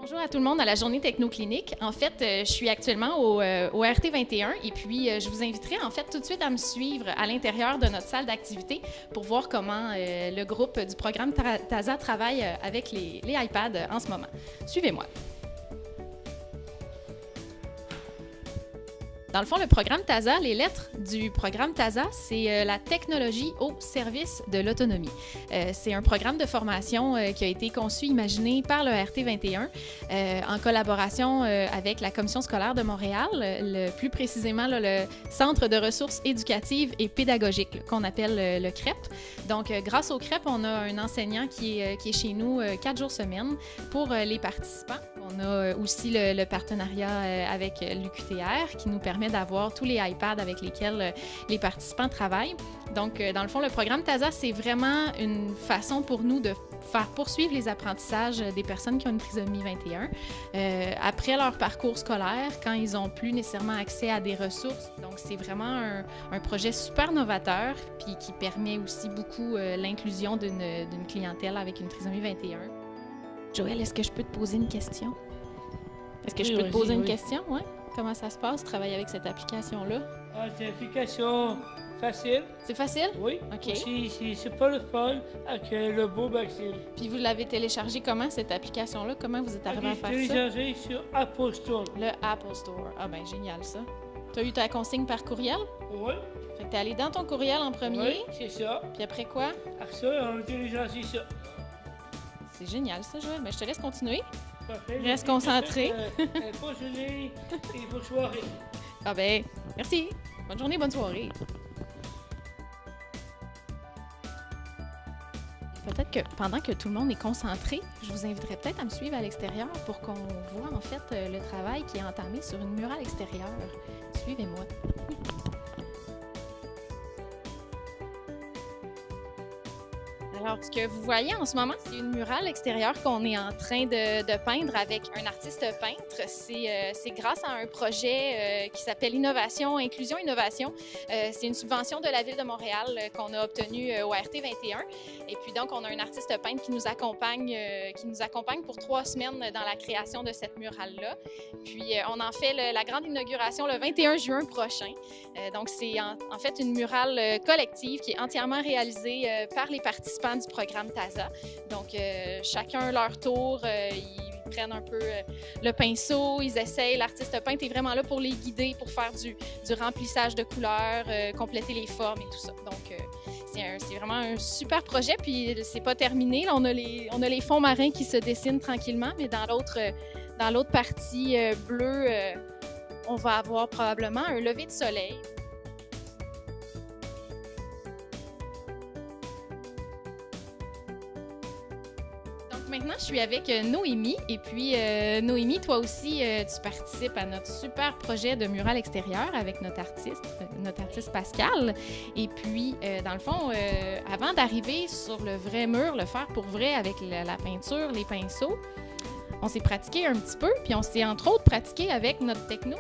Bonjour à tout le monde à la journée technoclinique. En fait, je suis actuellement au RT21 et puis je vous inviterai en fait tout de suite à me suivre à l'intérieur de notre salle d'activité pour voir comment le groupe du programme TASA travaille avec les iPads en ce moment. Suivez-moi. Dans le fond, le programme TASA, les lettres du programme TASA, c'est la technologie au service de l'autonomie. C'est un programme de formation qui a été conçu, imaginé par le RT21 en collaboration avec la Commission scolaire de Montréal, plus précisément le Centre de ressources éducatives et pédagogiques qu'on appelle le CREP. Donc, grâce au CREP, on a un enseignant qui est chez nous 4 jours semaine pour les participants. On a aussi le partenariat avec l'UQTR qui nous permet d'avoir tous les iPads avec lesquels les participants travaillent. Donc, dans le fond, le programme TASA, c'est vraiment une façon pour nous de faire poursuivre les apprentissages des personnes qui ont une trisomie 21 après leur parcours scolaire, quand ils n'ont plus nécessairement accès à des ressources. Donc, c'est vraiment un projet super novateur puis qui permet aussi beaucoup l'inclusion d'une clientèle avec une trisomie 21. Joël, est-ce que je peux te poser une question? Est-ce que je peux te poser une question? Ouais? Comment ça se passe, travailler avec cette application-là? Ah, c'est une application facile. C'est facile? Oui. OK. C'est pas le fun avec le beau Maxime. Puis vous l'avez téléchargé comment, cette application-là? Comment vous êtes arrivé à faire ça? Téléchargé sur Apple Store. Le Apple Store. Ah ben génial, ça. Tu as eu ta consigne par courriel? Oui. Fait que t'es allé dans ton courriel en premier. Oui, c'est ça. Puis après quoi? Après ça, on a téléchargé ça. C'est génial, ça, Joël. Ben, je te laisse continuer. Parfait. Reste concentré. Bonne journée et bonne soirée. Ah ben, merci. Bonne journée, bonne soirée. Peut-être que pendant que tout le monde est concentré, je vous inviterai peut-être à me suivre à l'extérieur pour qu'on voit en fait le travail qui est entamé sur une murale extérieure. Suivez-moi. Alors, ce que vous voyez en ce moment, c'est une murale extérieure qu'on est en train de peindre avec un artiste peintre. C'est grâce à un projet qui s'appelle Inclusion Innovation. C'est une subvention de la Ville de Montréal qu'on a obtenue au RT21. Et puis donc, on a un artiste peintre qui nous accompagne pour 3 semaines dans la création de cette murale-là. Puis, on en fait la grande inauguration le 21 juin prochain. Donc, c'est en fait une murale collective qui est entièrement réalisée par les participants du programme TASA. Donc, chacun leur tour, ils prennent un peu le pinceau, ils essayent. L'artiste peintre est vraiment là pour les guider, pour faire du remplissage de couleurs, compléter les formes et tout ça. Donc, c'est vraiment un super projet. Puis, c'est pas terminé. Là, on a les fonds marins qui se dessinent tranquillement, mais dans l'autre partie bleue, on va avoir probablement un lever de soleil. Maintenant, je suis avec Noémie. Et puis, Noémie, toi aussi, tu participes à notre super projet de mural extérieur avec notre artiste Pascal. Et puis, dans le fond, avant d'arriver sur le vrai mur, le faire pour vrai avec la peinture, les pinceaux, on s'est pratiqué un petit peu. Puis, on s'est entre autres pratiqué avec notre techno.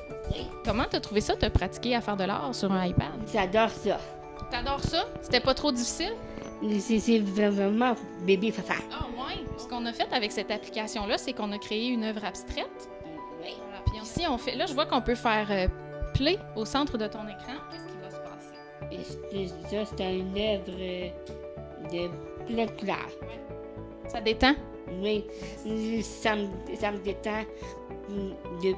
Comment t'as trouvé ça, t'as pratiqué à faire de l'art sur un iPad? J'adore ça. T'adores ça? C'était pas trop difficile? C'est vraiment bébé fafa. Ah ouais! Ce qu'on a fait avec cette application-là, c'est qu'on a créé une œuvre abstraite. Oui. Voilà. Puis aussi, on fait. Là, je vois qu'on peut faire play au centre de ton écran. Qu'est-ce qui va se passer? Et ça, c'est une œuvre de plein de couleurs. Ça détend? Oui, ça me détend de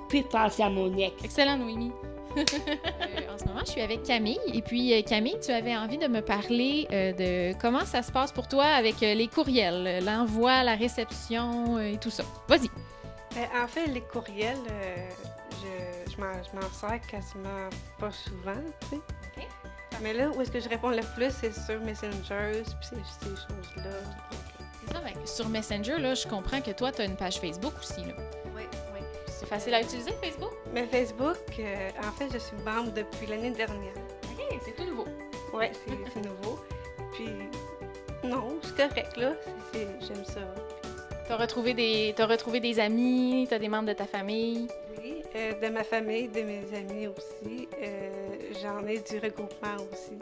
plus penser à mon ex. Excellent, Noémie. En ce moment, je suis avec Camille. Et puis, Camille, tu avais envie de me parler de comment ça se passe pour toi avec les courriels, l'envoi, la réception et tout ça. Vas-y. En fait, les courriels, je m'en sers quasiment pas souvent, tu sais. OK. Mais là, où est-ce que je réponds le plus, c'est sur Messenger, puis ces choses-là. C'est ça, sur Messenger, là, je comprends que toi, tu as une page Facebook aussi. Là. Oui, oui. C'est facile à utiliser, Facebook? Mais Facebook, en fait, je suis membre depuis l'année dernière. OK, c'est tout nouveau. Oui, c'est nouveau. Puis, non, c'est correct, là. J'aime ça. T'as retrouvé des amis, t'as des membres de ta famille. Oui, de ma famille, de mes amis aussi. J'en ai du regroupement aussi.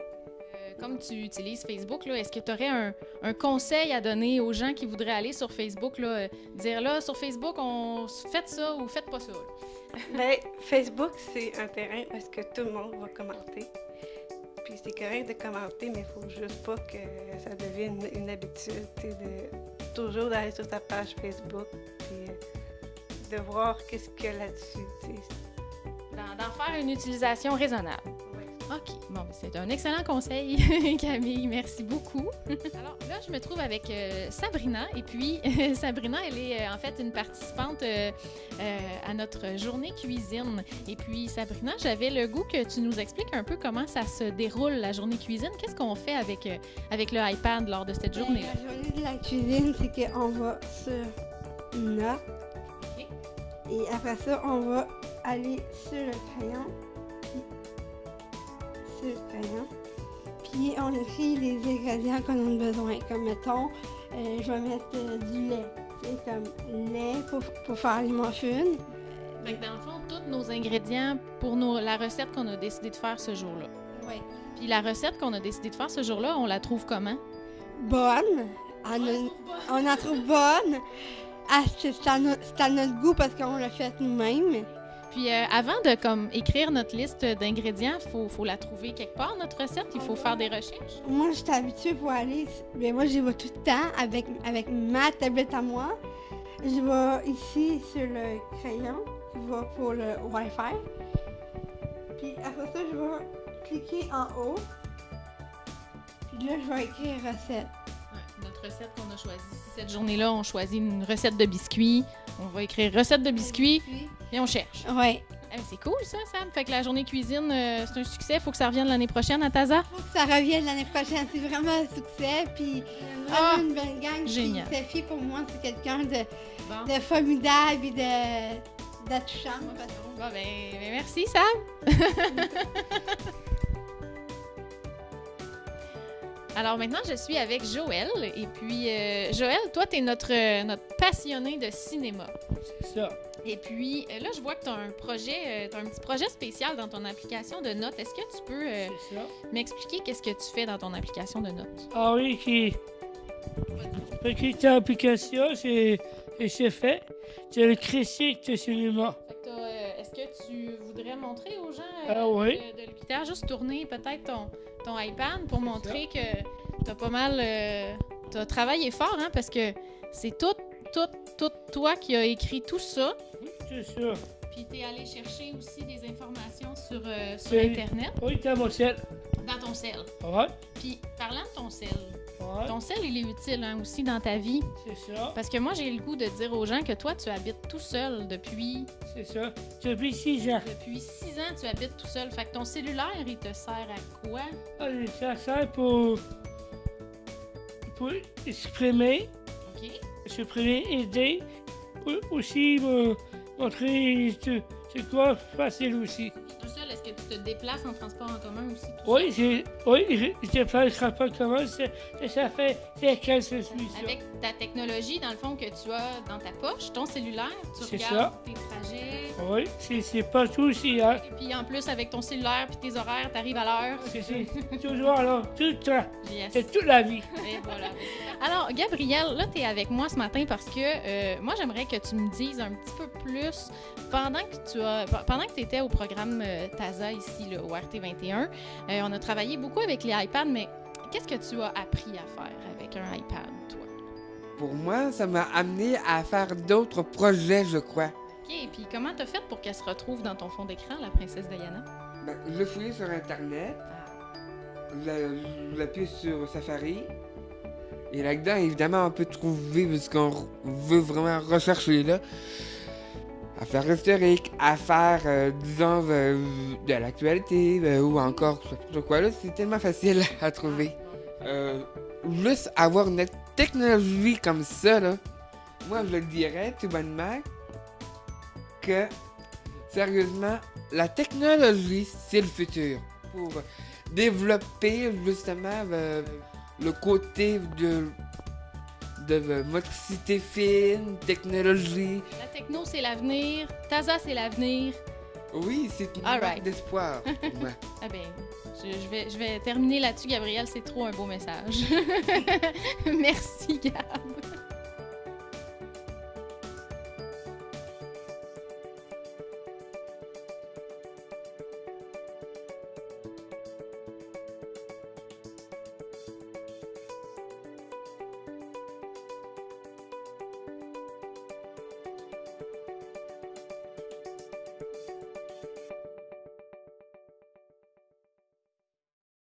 comme tu utilises Facebook, là, est-ce que tu aurais un conseil à donner aux gens qui voudraient aller sur Facebook, là, dire là, sur Facebook, faites ça ou faites pas ça? Ben, Facebook, c'est un terrain où est-ce que tout le monde va commenter. Puis c'est correct de commenter, mais il faut juste pas que ça devienne une habitude, tu sais, de toujours d'aller sur ta page Facebook, puis de voir qu'est-ce qu'il y a là-dessus, tu sais. D'en faire une utilisation raisonnable. Ouais. OK. Bon, c'est un excellent conseil, Camille. Merci beaucoup. Alors là, je me trouve avec Sabrina. Et puis, Sabrina, elle est en fait une participante à notre journée cuisine. Et puis, Sabrina, j'avais le goût que tu nous expliques un peu comment ça se déroule, la journée cuisine. Qu'est-ce qu'on fait avec le iPad lors de cette journée-là? La journée de la cuisine, c'est qu'on va sur Note. OK. Et après ça, on va aller sur le crayon. Puis on écrit les ingrédients qu'on a besoin. Comme mettons, je vais mettre du lait. C'est comme lait pour faire les muffins. Fait que dans le fond, tous nos ingrédients pour la recette qu'on a décidé de faire ce jour-là. Oui. Puis la recette qu'on a décidé de faire ce jour-là, on la trouve comment? Bonne. On en trouve bonne. Ah, c'est à notre goût parce qu'on l'a fait nous-mêmes. Puis avant de écrire notre liste d'ingrédients, faut la trouver quelque part, notre recette. Il faut faire des recherches. Moi, j'étais habituée pour aller. Mais moi, j'y vais tout le temps avec ma tablette à moi. Je vais ici sur le crayon. Je vais pour le Wi-Fi. Puis après ça, je vais cliquer en haut. Puis là, je vais écrire recette. Ouais, notre recette qu'on a choisie. Si cette journée-là, on choisit une recette de biscuits, on va écrire recette de biscuits et on cherche. Oui. C'est cool ça, Sam. Fait que la journée cuisine, c'est un succès. Faut que ça revienne l'année prochaine à Taza. Faut que ça revienne l'année prochaine. C'est vraiment un succès. Puis vraiment une belle gang. Génial. Puis Sophie, pour moi, c'est quelqu'un de Bon. formidable et d'attachant. Bon, ben, merci, Sam. Alors maintenant, je suis avec Joël. Et puis, Joël, toi, tu es notre passionné de cinéma. C'est ça. Et puis, là, je vois que tu as un petit projet spécial dans ton application de notes. Est-ce que tu peux C'est ça. m'expliquer qu'est-ce que tu fais dans ton application de notes? Ah oui, petite application, c'est fait. C'est le critique de cinéma. Fait que est-ce que tu voudrais montrer aux gens Oui. de l'écouteur, juste tourner peut-être ton iPad pour montrer que tu as pas mal... tu as travaillé fort, hein, parce que c'est tout toi qui as écrit tout ça. C'est ça. Puis tu es allé chercher aussi des informations sur C'est- Internet, Oui, t'as mon sel. dans ton cell. Ouais. Puis parlant de ton cell, Ouais. ton cell, il est utile hein, aussi dans ta vie. C'est ça. Parce que moi, j'ai le goût de dire aux gens que toi, tu habites tout seul depuis C'est ça. Depuis 6 ans. 6 ans, tu habites tout seul. Fait que ton cellulaire, il te sert à quoi? Allez, ça sert pour exprimer, OK? aider. Aussi montrer c'est quoi facile aussi. Tout seul, est-ce que tu te déplaces en transport en commun aussi? Tout Oui, je déplace pas comment ça fait 5 ans que je suis seul? ça. Avec ta technologie, dans le fond, que tu as dans ta poche, ton cellulaire, tu C'est regardes tes trajets. Oui, c'est pas tout aussi, hein. Et puis en plus, avec ton cellulaire puis tes horaires, tu arrives à l'heure. C'est toujours alors, tout le temps. Yes. C'est toute la vie. Et voilà. Alors, Gabrielle, là, tu es avec moi ce matin parce que moi, j'aimerais que tu me dises un petit peu plus, pendant que tu étais au programme TASA ici, là, au RT21, on a travaillé beaucoup avec les iPads, mais qu'est-ce que tu as appris à faire avec un iPad, toi? Pour moi, ça m'a amené à faire d'autres projets, je crois. OK, et puis comment tu as fait pour qu'elle se retrouve dans ton fond d'écran, la princesse Diana? Ben, je l'ai fouillé sur Internet, je l'ai appuyé sur Safari. Et là-dedans, évidemment, on peut trouver ce qu'on veut vraiment rechercher là. Affaires historiques, affaires, disons, de l'actualité, ou encore n'importe quoi. Là, c'est tellement facile à trouver. Juste avoir une technologie comme ça, là, moi, je le dirais tout bonnement que, sérieusement, la technologie, c'est le futur. Pour développer, justement, le côté de motricité fine, technologie. La techno, c'est l'avenir. TASA, c'est l'avenir. Oui, c'est une All marque right. d'espoir pour moi. Ah ben, je vais terminer là-dessus, Gabrielle. C'est trop un beau message. Merci, Gab.